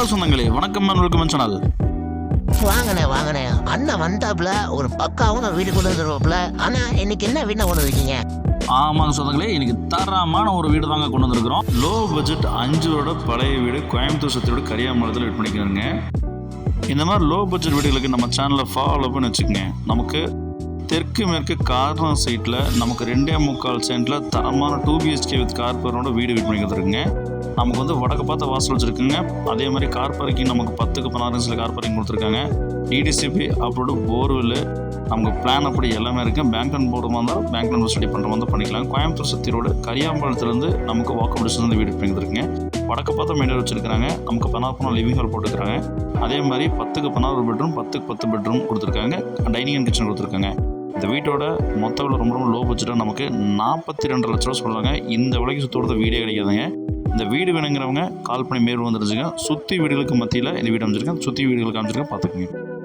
Hello சொந்தங்களே, வணக்கம் welcome channel. வாங்கண்ணே அண்ணன் வந்தாப்புல ஒரு பக்காவும் வீடு கொண்டு வந்துருவாப்புல. ஆனா இன்னைக்கு என்ன வீடு கொண்டு வந்துருக்கீங்க? ஆமாங்க சொந்தங்களே, இன்னைக்கு தரமான ஒரு வீடு தாங்க கொண்டு வந்திருக்கிறோம். லோ பட்ஜெட் 5 வருட பழைய வீடு கோயம்புத்தூர் சுத்தியோட கரியாமலத்தில் வெயிட் பண்ணிக்கிறேங்க. இந்த மாதிரி லோ பட்ஜெட் வீடுகளுக்கு நம்ம சேனலை ஃபாலோ பண்ணி வச்சுக்கோங்க. நமக்கு தெற்கு மேற்கு கார்னர் சைட்டில் நமக்கு 2.25 சென்டில் தரமான 2 BHK வித் கார்பரோட வீடு வெயிட் பண்ணி வந்துருக்குங்க. நமக்கு வந்து வடக்கு பார்த்த வாசல் வச்சுருக்குங்க. அதே மாதிரி கார் பார்க்கிங் நமக்கு 10க்கு 16 கார் பார்க்கிங் கொடுத்துருக்காங்க. டிடிசிபி அப்ரோடு போர்வெல் நமக்கு பிளான் அப்படி எல்லாமே இருக்குது. பேங்க் லோன் போடுற மாதிரி இருந்தால் பேங்க் லோன் ஸ்டடி பண்ணுற மாதிரி பண்ணிக்கலாம். கோயம்புத்தூர் சுத்தி ரோடு கரியாம்பாளத்துலேருந்து நமக்கு வாக்கப் டிஸ்டன்ஸ் வீடு பண்ணி வந்துருக்குங்க. வடக்கு பார்த்த மெயின் வச்சுருக்காங்க. நமக்கு 16 லிவிங் ஹால் போட்டுருக்காங்க. அதே மாதிரி 10க்கு 16 பெட்ரூம் 10க்கு 10 பெட்ரூம் கொடுத்துருக்காங்க. டைனிங் அண்ட் கிச்சன் கொடுத்துருக்காங்க. இந்த வீட்டோட மொத்த விலை ரொம்ப லோ பட்ஜெட்டாக நமக்கு 42 லட்ச ரூபா சொல்கிறாங்க. இந்த விலைக்கு சுற்றி கொடுத்த வீடே கிடைக்காதுங்க. இந்த வீடு வேணுங்கிறவங்க கால் பண்ணி மேல் வந்துருச்சுங்க. சுற்றி வீடுகளுக்கு மத்தியில் இந்த வீடு அமைச்சிருக்கேன். சுற்றி வீடுகளுக்கு அமைச்சிருக்கேன், பார்த்துக்குங்க.